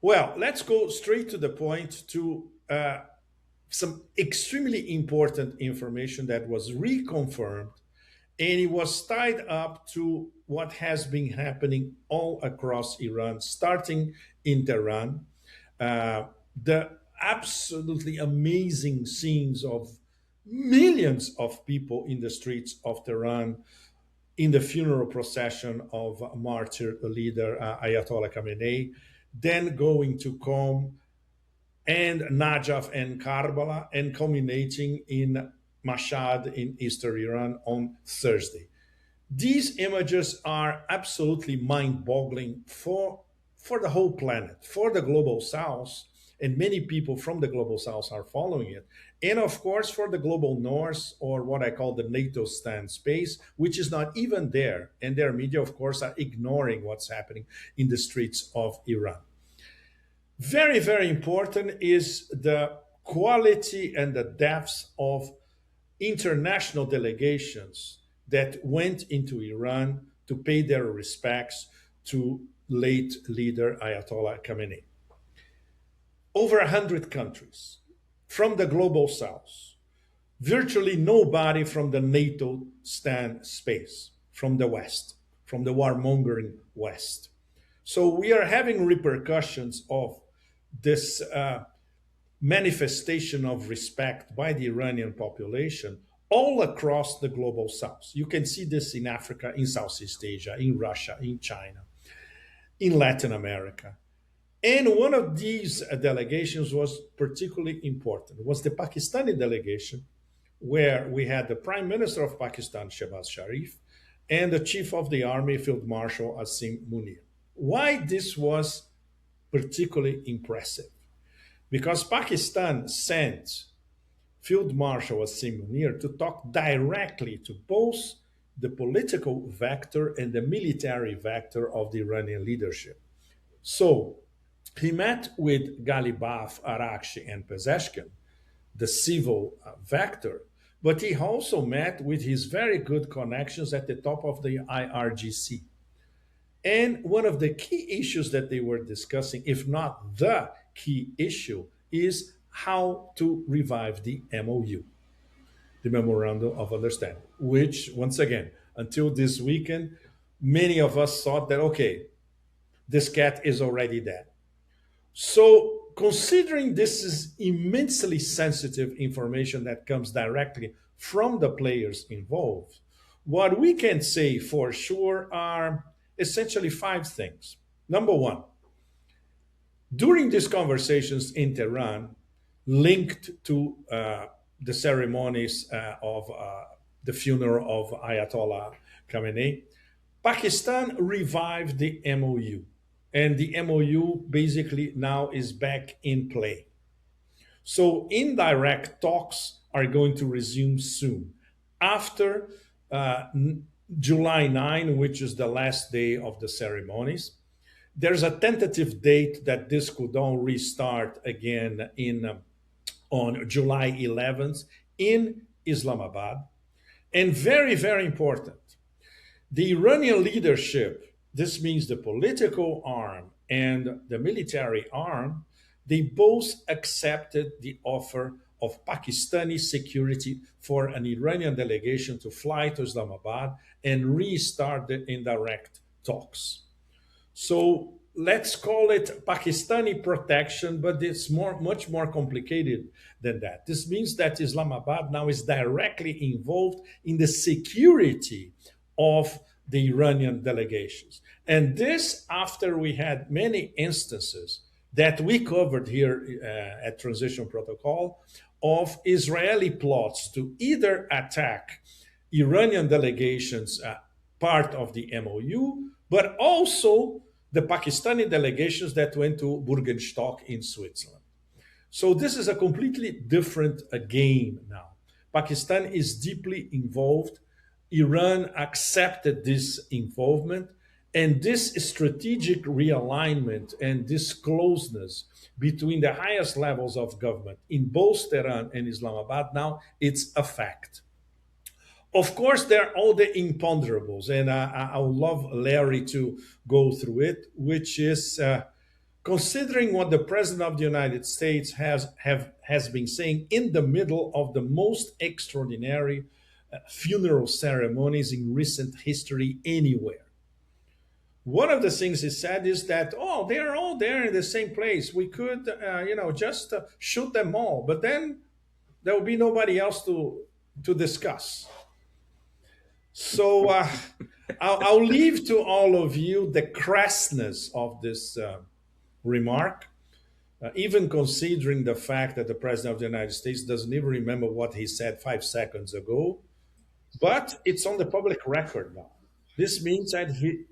Well, let's go straight to the point to some extremely important information that was reconfirmed, and it was tied up to what has been happening all across Iran, starting in Tehran. The absolutely amazing scenes of millions of people in the streets of Tehran in the funeral procession of martyr leader Ayatollah Khamenei, then going to Qom and Najaf and Karbala, and culminating in Mashhad in eastern Iran on Thursday. These images are absolutely mind-boggling for the whole planet, for the global south, and many people from the global south are following it. And of course, for the global north, or what I call the NATO stand space, which is not even there. And their media, of course, are ignoring what's happening in the streets of Iran. Very, very important is the quality and the depth of international delegations that went into Iran to pay their respects to late leader Ayatollah Khamenei. Over 100 countries from the global south, virtually nobody from the NATO stand space, from the West, from the warmongering West. So we are having repercussions of this manifestation of respect by the Iranian population all across the global south. You can see this in Africa, in Southeast Asia, in Russia, in China, in Latin America. And one of these delegations was particularly important. It was the Pakistani delegation, where we had the Prime Minister of Pakistan, Shehbaz Sharif, and the Chief of the Army, Field Marshal Asim Munir. Why this was particularly impressive? Because Pakistan sent Field Marshal Asim Munir to talk directly to both the political vector and the military vector of the Iranian leadership. So he met with Ghalibaf, Arakshi, and Pezeshkian, the civil vector, but he also met with his very good connections at the top of the IRGC. And one of the key issues that they were discussing, if not the key issue, is how to revive the MOU, the Memorandum of Understanding, which, once again, until this weekend, many of us thought that, okay, this cat is already dead. So, considering this is immensely sensitive information that comes directly from the players involved, what we can say for sure are essentially five things. Number one, during these conversations in Tehran, linked to the ceremonies of the funeral of Ayatollah Khamenei, Pakistan revived the MOU. And the MOU basically now is back in play. So indirect talks are going to resume soon after July 9, which is the last day of the ceremonies. There's a tentative date that this could all restart again on July 11th in Islamabad. And very, very important, the Iranian leadership, this means the political arm and the military arm, they both accepted the offer of Pakistani security for an Iranian delegation to fly to Islamabad and restart the indirect talks. So let's call it Pakistani protection, but it's much more complicated than that. This means that Islamabad now is directly involved in the security of the Iranian delegations. And this after we had many instances that we covered here at Transition Protocol of Israeli plots to either attack Iranian delegations part of the MOU, but also the Pakistani delegations that went to Burgenstock in Switzerland. So this is a completely different game now. Pakistan is deeply involved. Iran accepted this involvement, and this strategic realignment and this closeness between the highest levels of government in both Tehran and Islamabad now, it's a fact. Of course, there are all the imponderables, and I would love Larry to go through it, which is considering what the President of the United States has been saying in the middle of the most extraordinary funeral ceremonies in recent history anywhere. One of the things he said is that, oh, they're all there in the same place. We could, just shoot them all, but then there will be nobody else to discuss. So I'll leave to all of you the crassness of this remark, even considering the fact that the President of the United States doesn't even remember what he said 5 seconds ago. But it's on the public record now. This means that he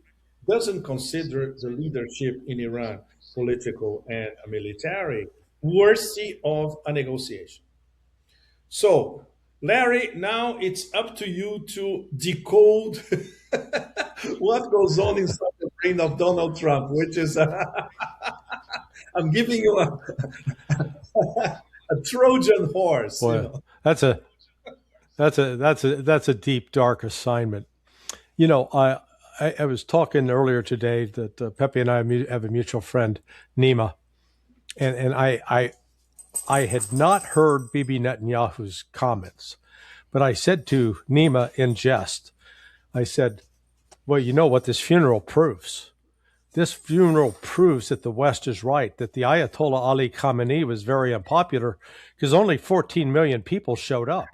doesn't consider the leadership in Iran, political and military, worthy of a negotiation. So, Larry, now it's up to you to decode what goes on inside the brain of Donald Trump, which is, I'm giving you a Trojan horse. Boy, that's a deep, dark assignment. I was talking earlier today that Pepe and I have a mutual friend, Nima, and I had not heard Bibi Netanyahu's comments, but I said to Nima in jest, I said, well, you know what this funeral proves? This funeral proves that the West is right, that the Ayatollah Ali Khamenei was very unpopular because only 14 million people showed up.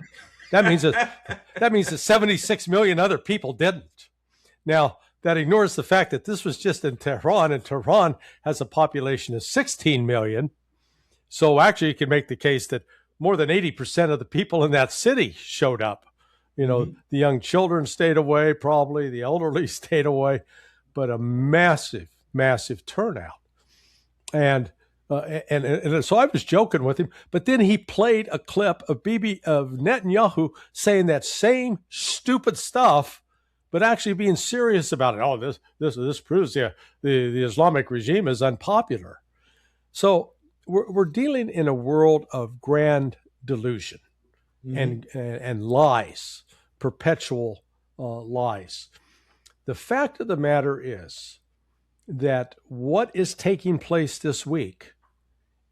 That means that 76 million other people didn't. Now, that ignores the fact that this was just in Tehran, and Tehran has a population of 16 million. So actually, you can make the case that more than 80% of the people in that city showed up. The young children stayed away, probably the elderly stayed away, but a massive, massive turnout. And so I was joking with him, but then he played a clip of Netanyahu saying that same stupid stuff, but actually being serious about it. Oh, this proves the Islamic regime is unpopular. So we're dealing in a world of grand delusion and lies, perpetual lies. The fact of the matter is that what is taking place this week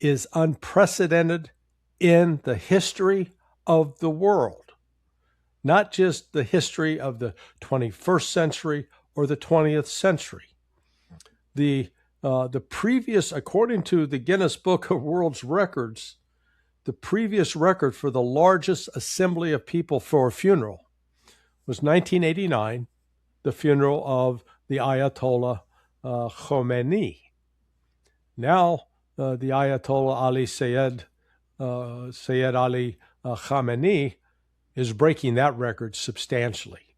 is unprecedented in the history of the world, not just the history of the 21st century or the 20th century. The previous, according to the Guinness Book of World Records, the previous record for the largest assembly of people for a funeral was 1989, the funeral of the Ayatollah Khamenei. Now, the Ayatollah Ali Sayyid Ali Khamenei is breaking that record substantially.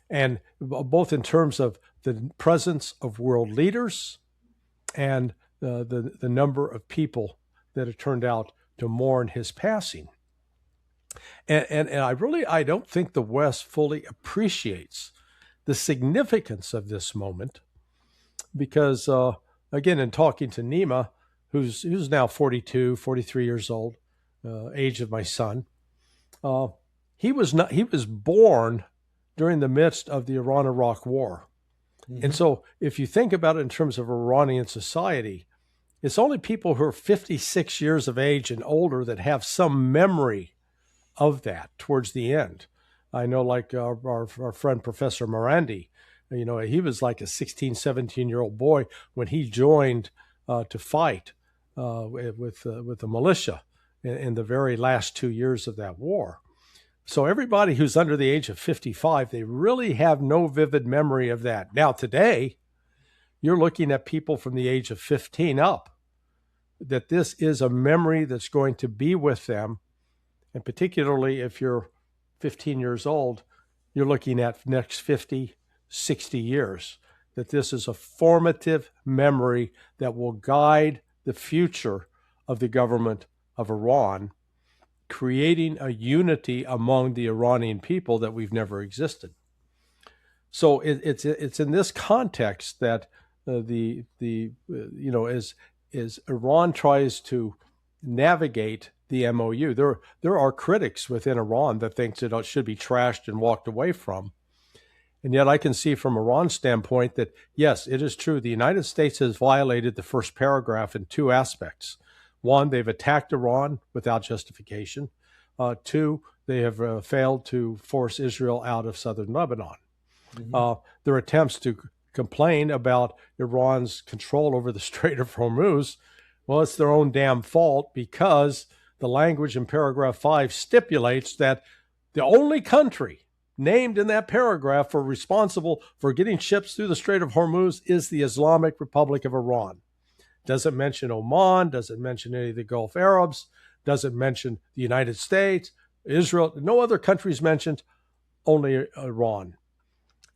And both in terms of the presence of world leaders and the number of people that have turned out to mourn his passing. And I don't think the West fully appreciates the significance of this moment because, again, in talking to Nima, who's now 42, 43 years old, age of my son, he was born during the midst of the Iran-Iraq War. Mm-hmm. And so if you think about it in terms of Iranian society, it's only people who are 56 years of age and older that have some memory of that towards the end. I know, like our friend Professor Morandi, he was like a 16, 17-year-old boy when he joined to fight with the militia in the very last 2 years of that war. So everybody who's under the age of 55, they really have no vivid memory of that. Now, today, you're looking at people from the age of 15 up, that this is a memory that's going to be with them. And particularly if you're 15 years old, you're looking at next 50, 60 years, that this is a formative memory that will guide the future of the government of Iran, creating a unity among the Iranian people that we've never existed. So it's in this context that as Iran tries to navigate the MOU, there are critics within Iran that thinks it should be trashed and walked away from. And yet I can see from Iran's standpoint that, yes, it is true. The United States has violated the first paragraph in two aspects. One, they've attacked Iran without justification. Two, they have failed to force Israel out of southern Lebanon. Their attempts to complain about Iran's control over the Strait of Hormuz, well, it's their own damn fault, because the language in paragraph 5 stipulates that the only country named in that paragraph for responsible for getting ships through the Strait of Hormuz is the Islamic Republic of Iran. Doesn't mention Oman, doesn't mention any of the Gulf Arabs, doesn't mention the United States, Israel. No other countries mentioned, only Iran.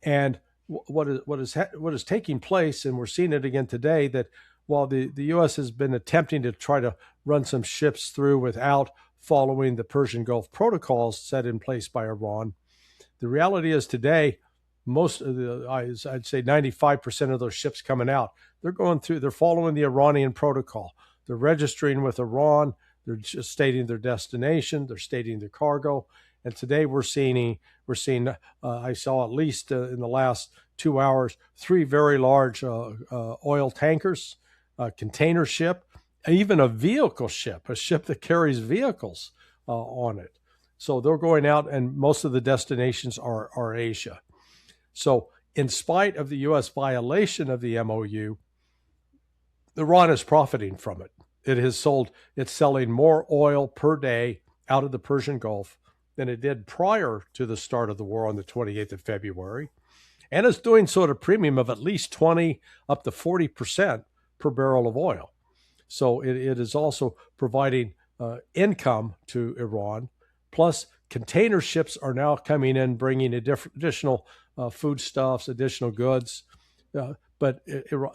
And what is taking place, and we're seeing it again today, that while the U.S. has been attempting to try to run some ships through without following the Persian Gulf protocols set in place by Iran, the reality is today, most of I'd say 95% of those ships coming out, they're following the Iranian protocol. They're registering with Iran. They're just stating their destination. They're stating their cargo. And today we're seeing I saw at least in the last 2 hours, 3 very large oil tankers, a container ship, even a vehicle ship, a ship that carries vehicles on it. So they're going out, and most of the destinations are Asia. So in spite of the U.S. violation of the MOU, Iran is profiting from it. It's selling more oil per day out of the Persian Gulf than it did prior to the start of the war on the 28th of February. And it's doing so at a premium of at least 20 up to 40% per barrel of oil. So it is also providing income to Iran. Plus, container ships are now coming in, bringing additional foodstuffs, additional goods. But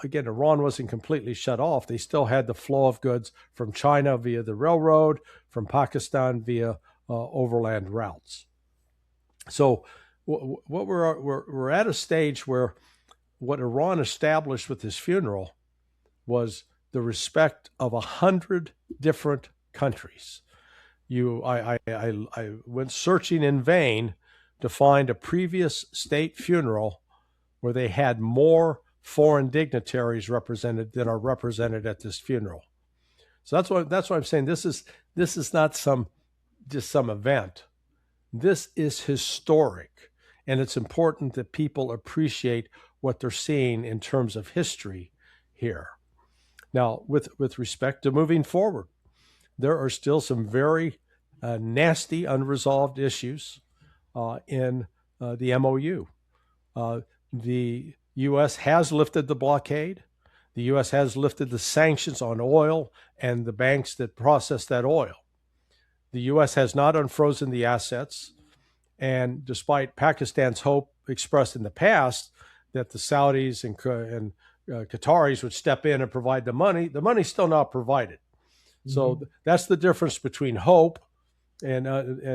again, Iran wasn't completely shut off. They still had the flow of goods from China via the railroad, from Pakistan via overland routes. So what we're at a stage where what Iran established with this funeral was the respect of 100 different countries. I went searching in vain to find a previous state funeral where they had more foreign dignitaries represented than are represented at this funeral. So that's why I'm saying this is not some event. This is historic, and it's important that people appreciate what they're seeing in terms of history here. Now, with respect to moving forward, there are still some very nasty unresolved issues in the MOU. The U.S. has lifted the blockade. The U.S. has lifted the sanctions on oil and the banks that process that oil. The U.S. has not unfrozen the assets. And despite Pakistan's hope expressed in the past that the Saudis and Qataris would step in and provide the money's still not provided. Mm-hmm. So that's the difference between hope and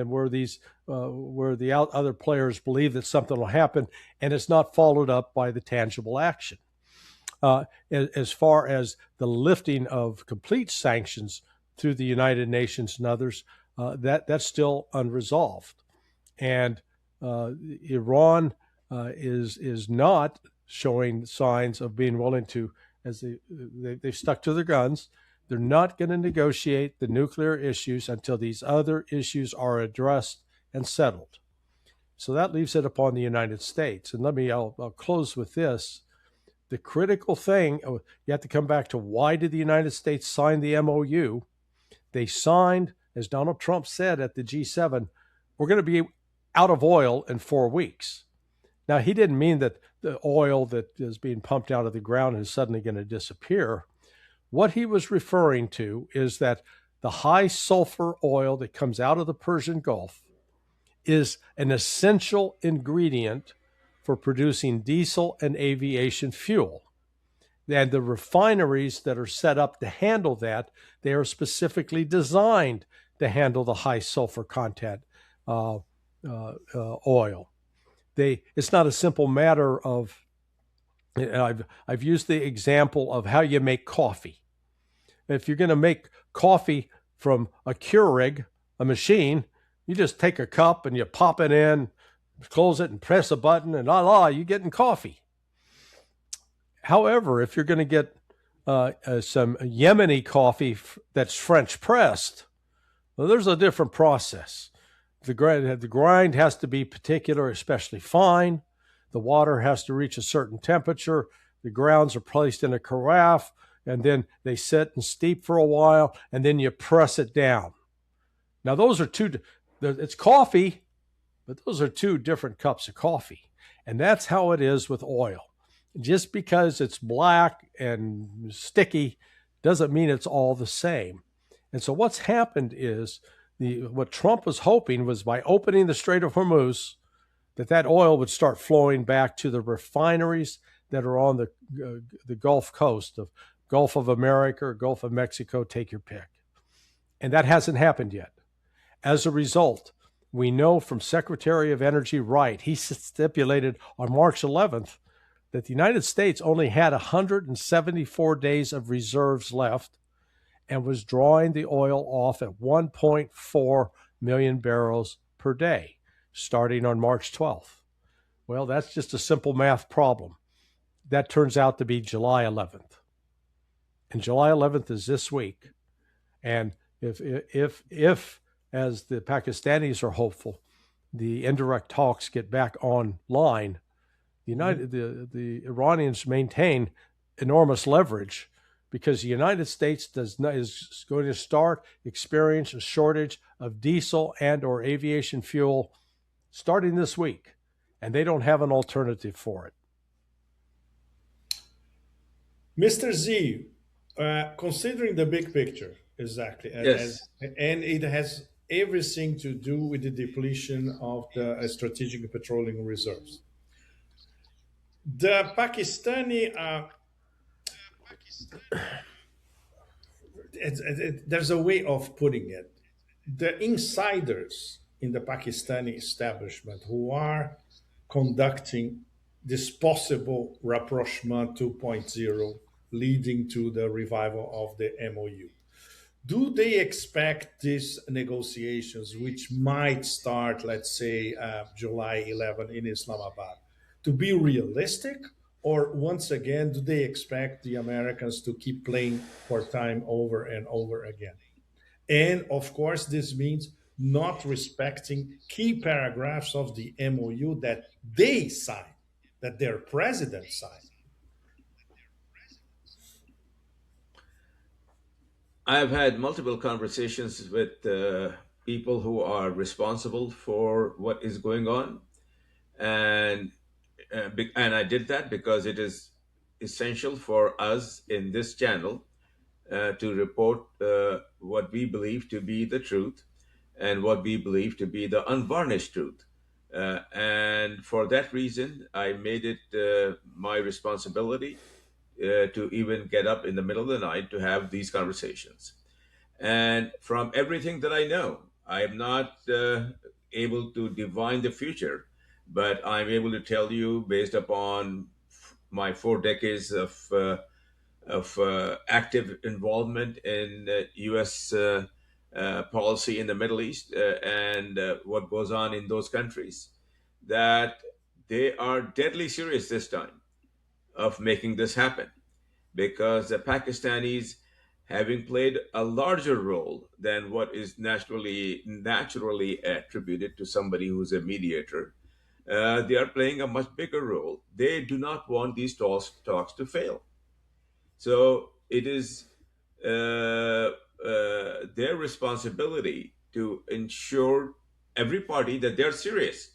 where the other players believe that something will happen, and it's not followed up by the tangible action. As far as the lifting of complete sanctions through the United Nations and others, that's still unresolved, and Iran is not showing signs of being willing to, as they've stuck to their guns. They're not going to negotiate the nuclear issues until these other issues are addressed and settled. So that leaves it upon the United States. And I'll close with this. The critical thing, you have to come back to, why did the United States sign the MOU? They signed, as Donald Trump said at the G7, we're going to be out of oil in 4 weeks. Now, he didn't mean that the oil that is being pumped out of the ground is suddenly going to disappear. What he was referring to is that the high-sulfur oil that comes out of the Persian Gulf is an essential ingredient for producing diesel and aviation fuel. And the refineries that are set up to handle that, they are specifically designed to handle the high-sulfur content oil. It's not a simple matter of, I've used the example of how you make coffee. If you're going to make coffee from a Keurig, a machine, you just take a cup and you pop it in, close it and press a button, and you're getting coffee. However, if you're going to get some Yemeni coffee that's French pressed, well, there's a different process. The grind has to be particular, especially fine. The water has to reach a certain temperature. The grounds are placed in a carafe, and then they sit and steep for a while, and then you press it down. Now, those are it's coffee, but those are two different cups of coffee. And that's how it is with oil. Just because it's black and sticky doesn't mean it's all the same. And so what's happened is what Trump was hoping was by opening the Strait of Hormuz, that oil would start flowing back to the refineries that are on the Gulf Coast of Gulf of America or Gulf of Mexico, take your pick. And that hasn't happened yet. As a result, we know from Secretary of Energy Wright, he stipulated on March 11th that the United States only had 174 days of reserves left and was drawing the oil off at 1.4 million barrels per day, starting on March 12th. Well, that's just a simple math problem. That turns out to be July 11th. And July 11th is this week. And if as the Pakistanis are hopeful, the indirect talks get back online, the Iranians maintain enormous leverage because the United States is going to start experience a shortage of diesel and or aviation fuel starting this week, and they don't have an alternative for it. Mr. Z, considering the big picture, exactly, Yes. and it has everything to do with the depletion of the strategic petroleum reserves. The Pakistani, there's a way of putting it. The insiders in the Pakistani establishment who are conducting this possible rapprochement 2.0 leading to the revival of the MOU. Do they expect these negotiations, which might start, let's say, July 11 in Islamabad, to be realistic? Or once again, do they expect the Americans to keep playing for time over and over again? And of course, this means not respecting key paragraphs of the MOU that they signed, that their president signed. I've had multiple conversations with people who are responsible for what is going on, and and I did that because it is essential for us in this channel to report what we believe to be the truth and what we believe to be the unvarnished truth. And for that reason, I made it my responsibility to even get up in the middle of the night to have these conversations. And from everything that I know, I am not able to divine the future, but I'm able to tell you based upon my 4 decades of active involvement in U.S. Policy in the Middle East and what goes on in those countries, that they are deadly serious this time of making this happen because the Pakistanis, having played a larger role than what is naturally attributed to somebody who's a mediator, they are playing a much bigger role. They do not want these talks to fail. So it is their responsibility to ensure every party that they're serious.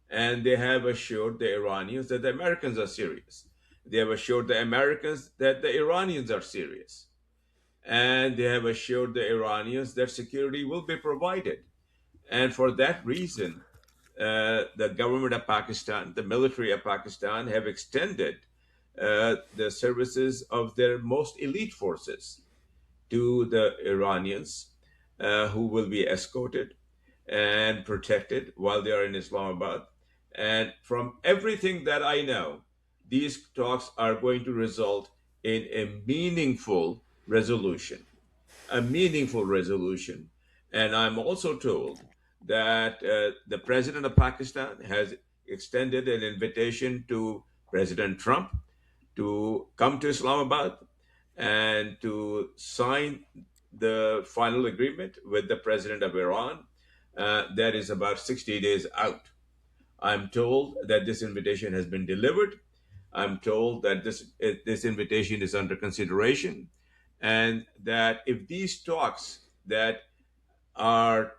And they have assured the Iranians that the Americans are serious. They have assured the Americans that the Iranians are serious. And they have assured the Iranians that security will be provided. And for that reason, the government of Pakistan, the military of Pakistan, have extended the services of their most elite forces to the Iranians who will be escorted and protected while they are in Islamabad. And from everything that I know, these talks are going to result in a meaningful resolution. A meaningful resolution. And I'm also told that the president of Pakistan has extended an invitation to President Trump to come to Islamabad and to sign the final agreement with the president of Iran. That is about 60 days out. I'm told that this invitation has been delivered. I'm told that this invitation is under consideration, and that if these talks that are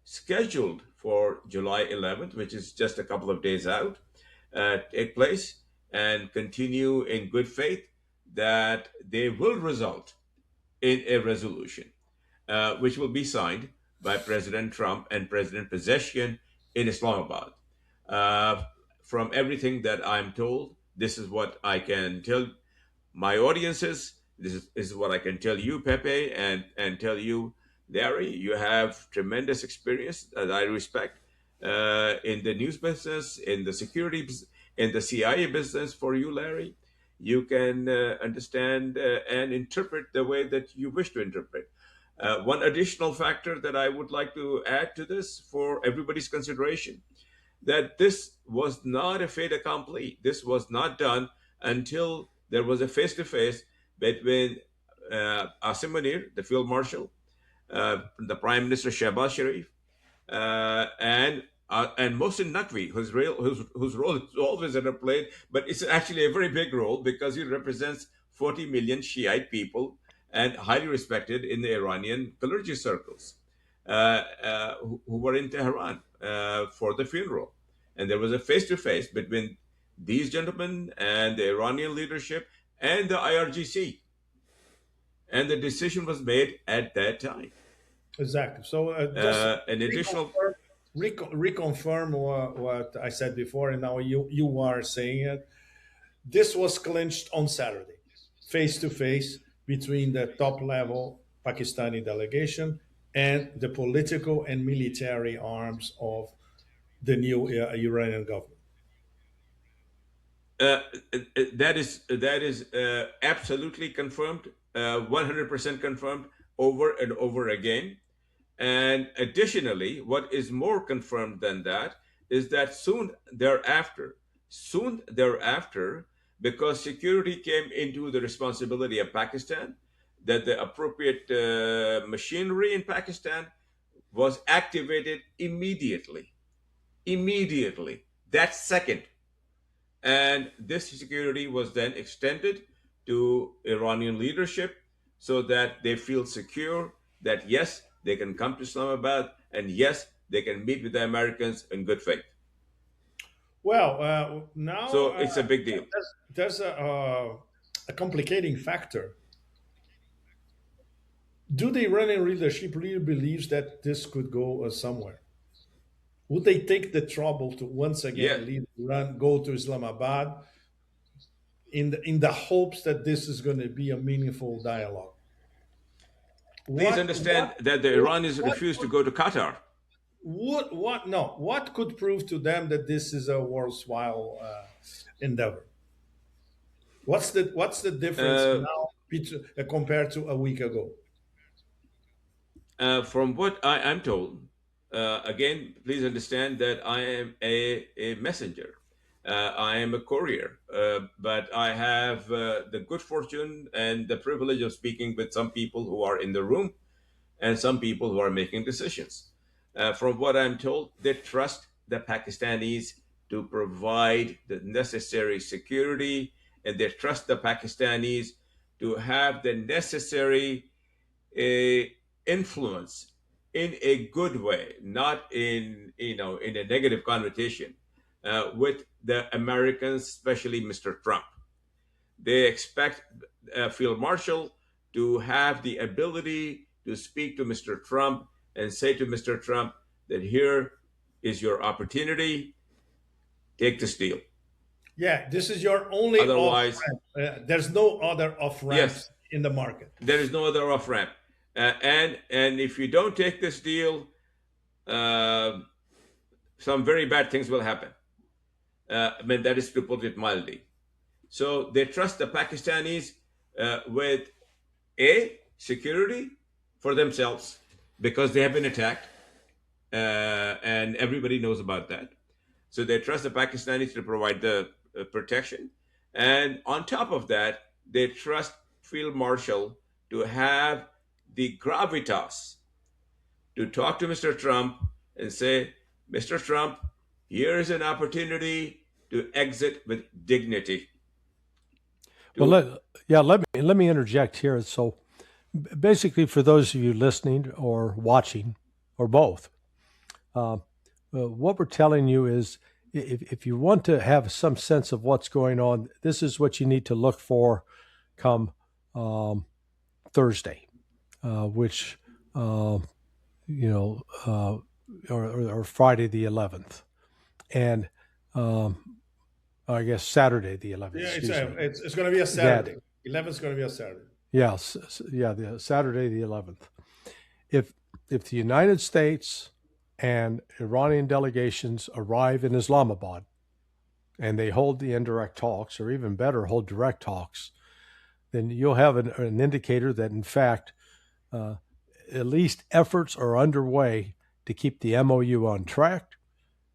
scheduled for July 11th, which is just a couple of days out, take place and continue in good faith, that they will result in a resolution, which will be signed by President Trump and President Pezeshkian in Islamabad. Uh, from everything that I'm told, this is what I can tell my audiences. This is what I can tell you, Pepe, and tell you, Larry. You have tremendous experience that I respect in the news business, in the security, in the CIA business. For you, Larry, you can understand and interpret the way that you wish to interpret. One additional factor that I would like to add to this for everybody's consideration, that this was not a fait accompli. This was not done until there was a face to face between Asim Munir, the field marshal, the Prime Minister Shehbaz Sharif, and Mohsin Naqvi, whose role is always underplayed, but it's actually a very big role because he represents 40 million Shiite people and highly respected in the Iranian clergy circles, who were in Tehran for the funeral. And there was a face to face between these gentlemen and the Iranian leadership and the IRGC. And the decision was made at that time. Exactly. So just An additional. reconfirm what I said before, and now you are saying it. This was clinched on Saturday, face to face between the top level Pakistani delegation and the political and military arms of the new Iranian government. Uh, that is absolutely confirmed, 100% confirmed over and over again. And additionally, what is more confirmed than that is that soon thereafter, because security came into the responsibility of Pakistan, that the appropriate machinery in Pakistan was activated immediately, that second. And this security was then extended to Iranian leadership so that they feel secure that yes, they can come to Islamabad and yes, they can meet with the Americans in good faith. Well, now So it's a big deal. there's a complicating factor. Do the Iranian leadership really believes that this could go somewhere? Would they take the trouble to once Yeah. again leave Iran, go to Islamabad, in the hopes that this is going to be a meaningful dialogue? Please What understand what that the what Iranians what refused to could, go to Qatar. what no, what could prove to them that this is a worthwhile endeavor? What's the difference Uh, now compared to a week ago? from what I'm told, again, please understand that I am a messenger. I am a courier, but I have the good fortune and the privilege of speaking with some people who are in the room and some people who are making decisions. From what I'm told, they trust the Pakistanis to provide the necessary security, and they trust the Pakistanis to have the necessary a influence in a good way, not in a negative connotation, with the Americans, especially Mr. Trump. They expect Field Marshal to have the ability to speak to Mr. Trump and say to Mr. Trump that here is your opportunity, take this deal. Yeah, this is your only off Otherwise, ramp. There's no other off yes, ramps in the market. there is no other off ramp. And if you don't take this deal, uh, some very bad things will happen. I mean, that is to put it mildly. So they trust the Pakistanis with a security for themselves because they have been attacked, and everybody knows about that. So they trust the Pakistanis to provide the protection. And on top of that, they trust Field Marshal to have the gravitas to talk to Mr. Trump and say, Mr. Trump, here is an opportunity to exit with dignity. Well, let me interject here. So, basically, for those of you listening or watching, or both, what we're telling you is, if you want to have some sense of what's going on, this is what you need to look for Thursday, which or Friday the 11th, and I guess Saturday the 11th. Yeah, it's going to be a Saturday. 11th is going to be a Saturday. Yes, the Saturday the 11th. If the United States and Iranian delegations arrive in Islamabad and they hold the indirect talks, or even better, hold direct talks, then you'll have an indicator that, in fact, at least efforts are underway to keep the MOU on track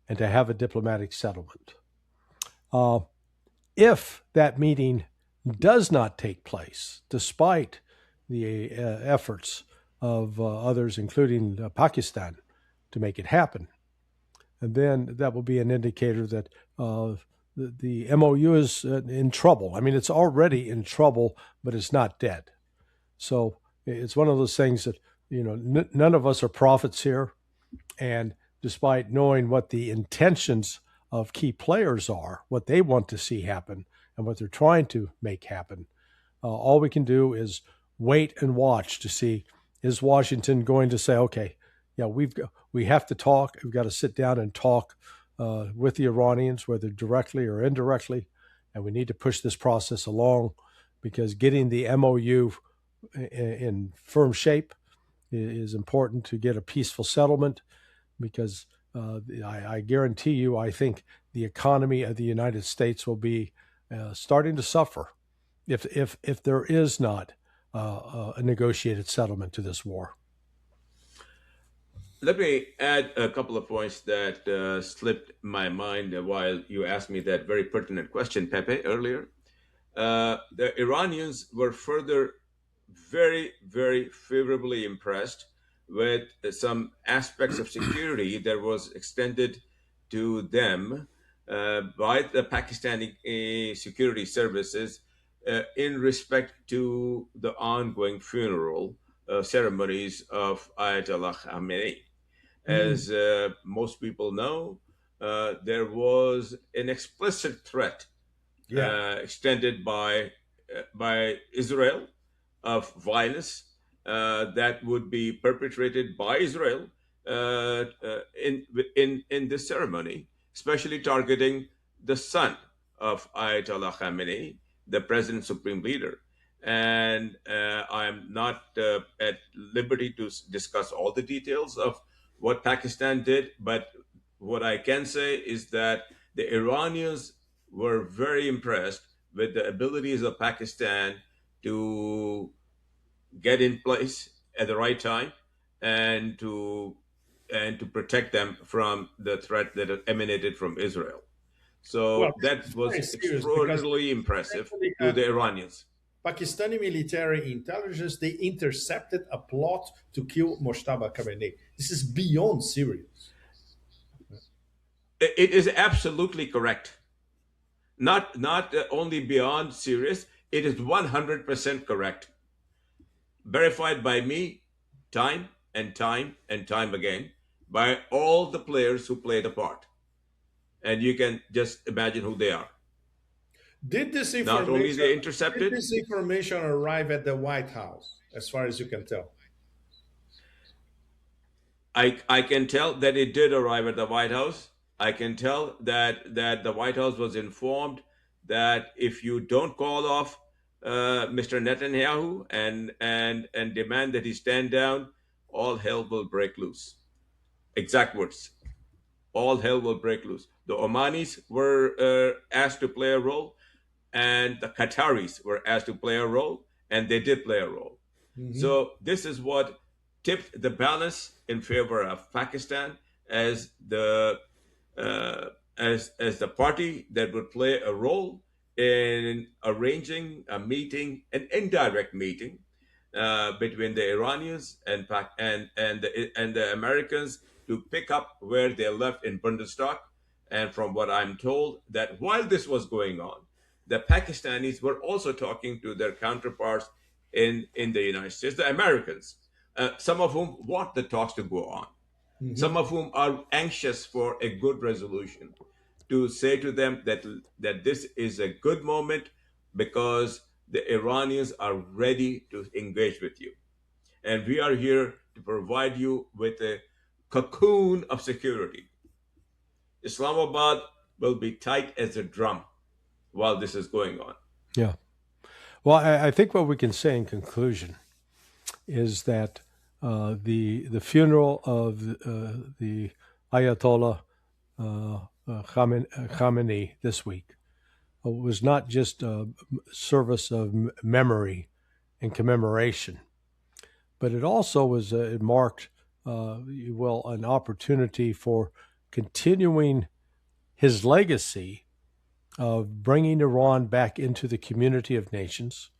and to have a diplomatic settlement. If that meeting does not take place, despite the efforts of others, including Pakistan, to make it happen, and then that will be an indicator that the MOU is in trouble. I mean, it's already in trouble, but it's not dead. So it's one of those things that, none of us are prophets here. And despite knowing what the intentions of key players are, what they want to see happen, and what they're trying to make happen, all we can do is wait and watch to see, is Washington going to say, okay, yeah, we have to talk. We've got to sit down and talk with the Iranians, whether directly or indirectly, and we need to push this process along, because getting the MOU in firm shape is important to get a peaceful settlement. Because I guarantee you, I think the economy of the United States will be starting to suffer if there is not a negotiated settlement to this war. Let me add a couple of points that slipped my mind while you asked me that very pertinent question, Pepe, earlier. The Iranians were further very, very favorably impressed with some aspects of security that was extended to them by the Pakistani security services in respect to the ongoing funeral ceremonies of Ayatollah Khamenei. As most people know, there was an explicit threat extended by Israel of violence that would be perpetrated by Israel in this ceremony, especially targeting the son of Ayatollah Khamenei, the president supreme leader. And I'm not at liberty to discuss all the details of what Pakistan did, but what I can say is that the Iranians were very impressed with the abilities of Pakistan to get in place at the right time and to protect them from the threat that emanated from Israel. So that was extraordinarily impressive to the Iranians. Pakistani military intelligence, they intercepted a plot to kill Mojtaba Khamenei. This is beyond serious. It is absolutely correct. Not only beyond serious, it is 100% correct. Verified by me time and time and time again, by all the players who played a part. And you can just imagine who they are. Did this Not only they intercepted, did this information arrive at the White House, as far as you can tell? I can tell that it did arrive at the White House. I can tell that the White House was informed that if you don't call off Mr. Netanyahu and demand that he stand down, all hell will break loose. Exact words. All hell will break loose. The Omanis were asked to play a role, and the Qataris were asked to play a role, and they did play a role. So this is what tipped the balance in favor of Pakistan, as the as the party that would play a role in arranging a meeting, an indirect meeting between the Iranians and the Americans to pick up where they left in Bundestag. And from what I'm told, that while this was going on, the Pakistanis were also talking to their counterparts in the United States, the Americans, some of whom want the talks to go on, some Mhm. of whom are anxious for a good resolution, to say to them that this is a good moment because the Iranians are ready to engage with you. And we are here to provide you with a cocoon of security. Islamabad will be tight as a drum while this is going on. Yeah. Well, I think what we can say in conclusion is that the funeral of the Ayatollah Khamenei this week was not just a service of memory and commemoration, but it also was it marked an opportunity for continuing his legacy of bringing Iran back into the community of nations,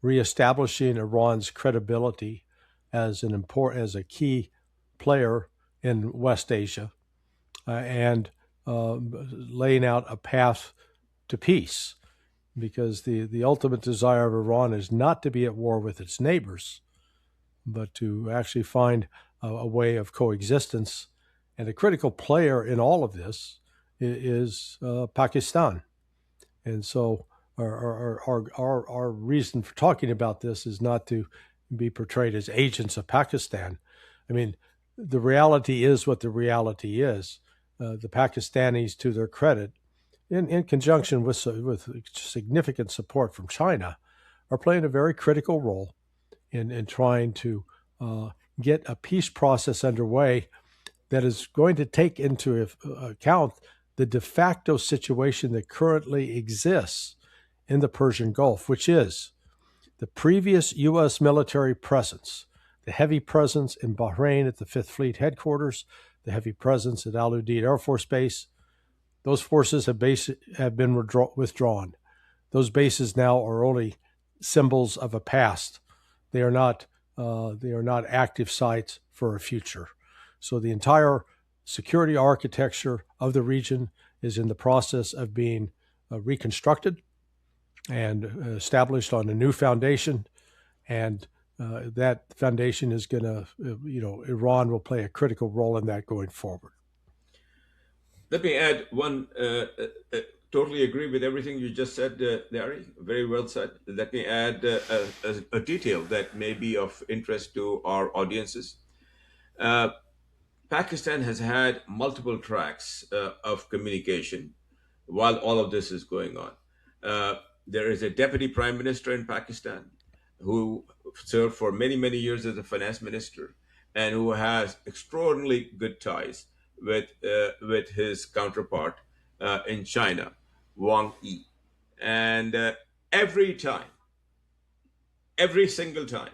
reestablishing Iran's credibility as a key player in West Asia, and laying out a path to peace. Because the ultimate desire of Iran is not to be at war with its neighbors, but to actually find a way of coexistence. And a critical player in all of this is Pakistan. And so our reason for talking about this is not to be portrayed as agents of Pakistan. I mean, the reality is what the reality is. The Pakistanis, to their credit, in conjunction with significant support from China, are playing a very critical role in trying to get a peace process underway that is going to take into account the de facto situation that currently exists in the Persian Gulf, which is the previous U.S. military presence, the heavy presence in Bahrain at the Fifth Fleet headquarters, the heavy presence at Al Udeid Air Force Base. Those forces have been withdrawn. Those bases now are only symbols of a past. They are not active sites for a future. So the entire security architecture of the region is in the process of being reconstructed and established on a new foundation. And that foundation is going to, Iran will play a critical role in that going forward. Let me add one. Totally agree with everything you just said, Larry. Very well said. Let me add a detail that may be of interest to our audiences. Uh, Pakistan has had multiple tracks of communication while all of this is going on. Uh, there is a deputy prime minister in Pakistan who served for many, many years as a finance minister and who has extraordinarily good ties with his counterpart in China, Wang Yi. And every time, every single time,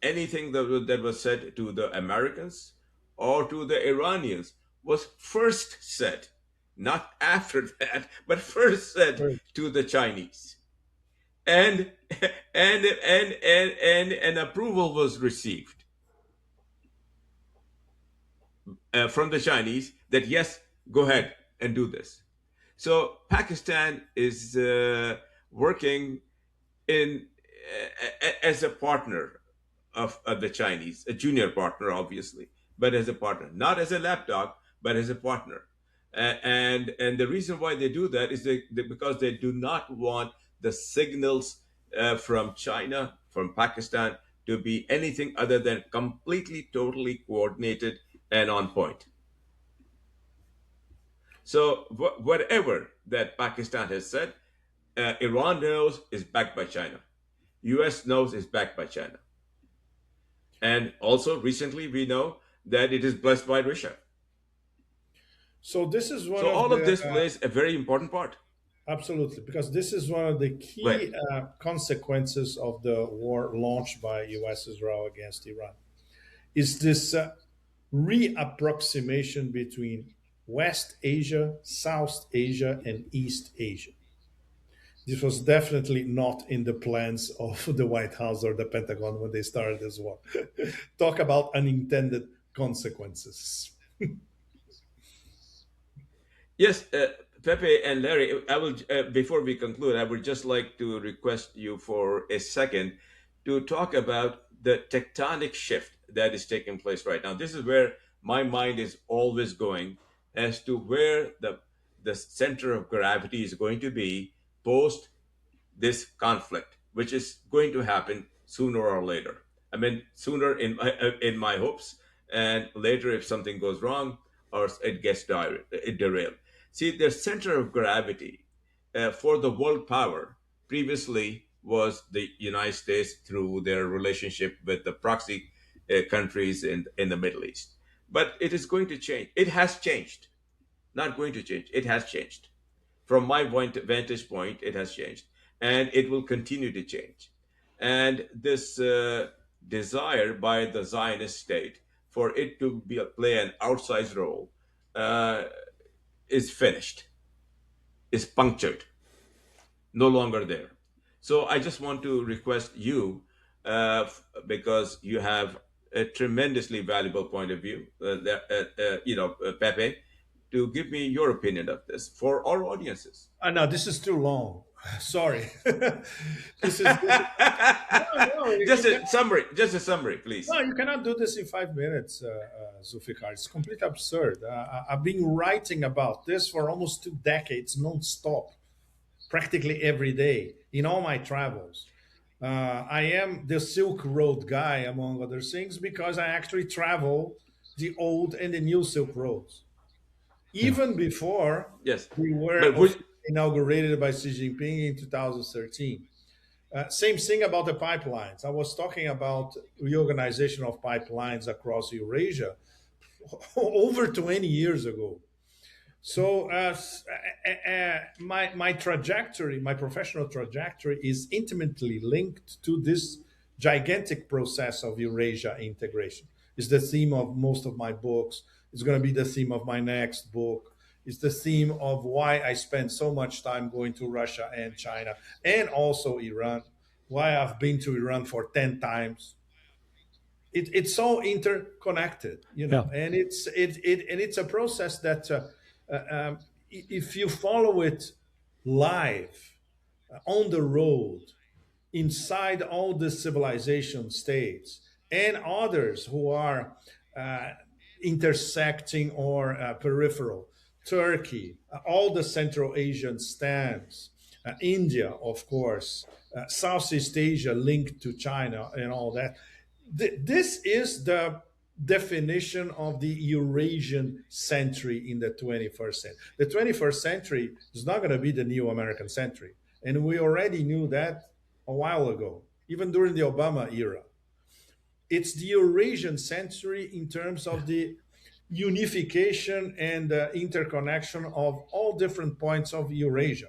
anything that was said to the Americans or to the Iranians was first said, not after that, but first said Right. to the Chinese. And and an approval was received from the Chinese that yes, go ahead and do this. So Pakistan is working in as a partner of the Chinese, a junior partner, obviously, but as a partner, not as a lapdog, but as a partner. And the reason why they do that is because they do not want the signals from China, from Pakistan, to be anything other than completely, totally coordinated and on point. So whatever that Pakistan has said, Iran knows is backed by China. U.S. knows is backed by China. And also recently we know that it is blessed by Russia. So this is one So of all of the this plays a very important part. absolutely, because this is one of the Right. key consequences of the war launched by U.S. Israel against Iran. Is this reapproximation between West Asia, South Asia, and East Asia. This was definitely not in the plans of the White House or the Pentagon when they started as well. Talk about unintended consequences. Yes, Pepe and Larry, I will, before we conclude, I would just like to request you for a second to talk about the tectonic shift that is taking place right now. This is where my mind is always going as to where the center of gravity is going to be post this conflict, which is going to happen sooner or later. I mean, sooner in my hopes, and later if something goes wrong or it gets derailed. See, the center of gravity for the world power previously was the United States through their relationship with the proxy countries in the Middle East. But it is going to change. It has changed. Not going to change. It has changed. From my vantage point, it has changed, and it will continue to change. And this desire by the Zionist state for it to play an outsized role uh, is finished, is punctured, no longer there. So I just want to request you, because you have a tremendously valuable point of view, Pepe, to give me your opinion of this for our audiences. No, this is too long. Sorry. This is no, Just a summary, please. no, you cannot do this in 5 minutes, Zulfiqar. It's completely absurd. I've been writing about this for almost 2 decades, non-stop, practically every day in all my travels. I am the Silk Road guy, among other things, because I actually travel the old and the new Silk Roads. Even before Yes, we were but would, inaugurated by Xi Jinping in 2013. Same thing about the pipelines. I was talking about reorganization of pipelines across Eurasia over 20 years ago. So my trajectory, my professional trajectory, is intimately linked to this gigantic process of Eurasia integration. It's the theme of most of my books. It's going to be the theme of my next book. It's the theme of why I spend so much time going to Russia and China and also Iran. Why I've been to Iran for 10 times. It's all interconnected, Yeah. and it's a process that if you follow it live on the road inside all the civilization states and others who are uh, intersecting or peripheral, Turkey, all the Central Asian stands, India, of course, Southeast Asia linked to China and all that. This is the definition of the Eurasian century in the 21st century. The 21st century is not going to be the new American century. And we already knew that a while ago, even during the Obama era. It's the Eurasian century in terms of the unification and interconnection of all different points of Eurasia.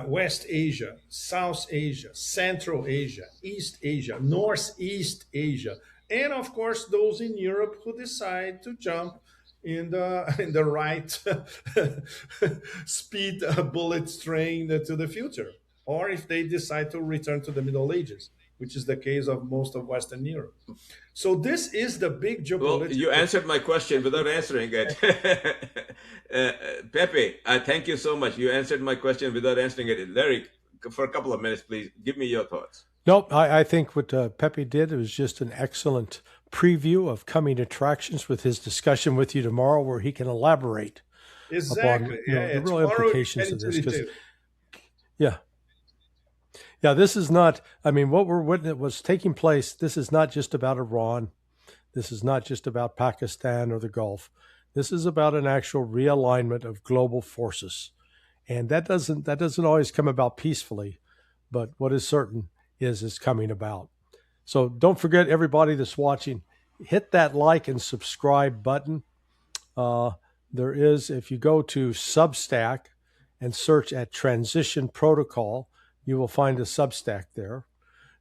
West Asia, South Asia, Central Asia, East Asia, Northeast Asia, and of course those in Europe who decide to jump in the right speed bullet train to the future, or if they decide to return to the Middle Ages, which is the case of most of Western Europe. So this is the big well, you geopolitical. answered my question without answering it. Pepe, thank you so much. You answered my question without answering it. Larry, for a couple of minutes, please give me your thoughts. Nope, I think what Pepe did was just an excellent preview of coming attractions with his discussion with you tomorrow, where he can elaborate upon Exactly. Yeah, the yeah. real Tomorrow, implications of this. Because 2022. yeah, yeah, this is not. I mean, what's taking place. This is not just about Iran. This is not just about Pakistan or the Gulf. This is about an actual realignment of global forces, and that doesn't always come about peacefully. But what is certain is it's coming about. So don't forget, everybody that's watching, hit that like and subscribe button. Uh, there is, if you go to Substack and search at Transition Protocol, you will find a Substack there.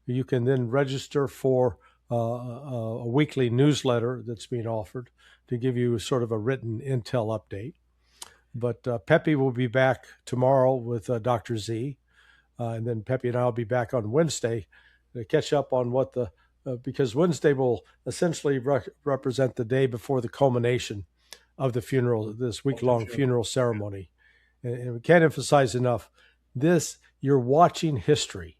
You can then register for a weekly newsletter that's being offered to give you sort of a written intel update. But Pepe will be back tomorrow with Dr. Z. And then Pepe and I will be back on Wednesday to catch up on what because Wednesday will essentially represent the day before the culmination of the funeral, this week-long funeral ceremony. And we can't emphasize enough, you're watching history.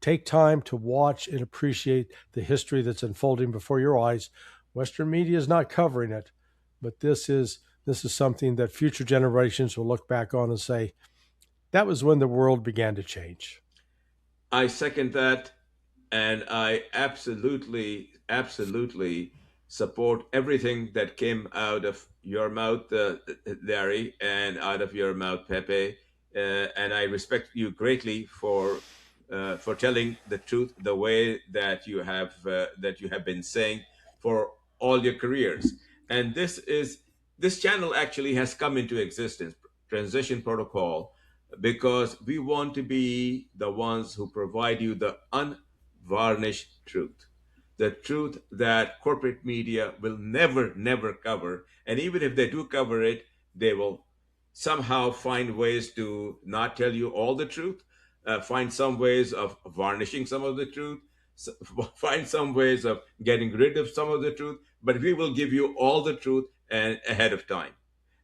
Take time to watch and appreciate the history that's unfolding before your eyes. Western media is not covering it, but this is something that future generations will look back on and say, that was when the world began to change. I second that, and I absolutely support everything that came out of your mouth, Larry, and out of your mouth, Pepe. And I respect you greatly for telling the truth the way that you have been saying for all your careers. And this channel actually has come into existence, Transition Protocol, because we want to be the ones who provide you the unvarnished truth, the truth that corporate media will never cover. And even if they do cover it, they will somehow find ways to not tell you all the truth, find some ways of varnishing some of the truth, find some ways of getting rid of some of the truth. But we will give you all the truth and ahead of time,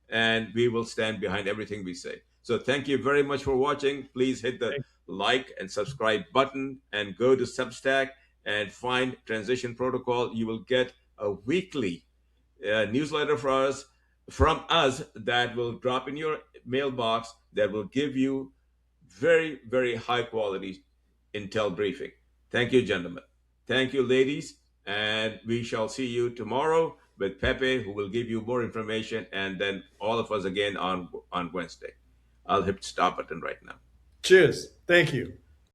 and we will stand behind everything we say. So thank you very much for watching. Please hit the like and subscribe button and go to Substack and find Transition Protocol. You will get a weekly newsletter from us that will drop in your mailbox that will give you very high quality intel briefing. Thank you, gentlemen. Thank you, ladies. And we shall see you tomorrow with Pepe, who will give you more information, and then all of us again on Wednesday. I'll hit stop button right now. Cheers. Thank you.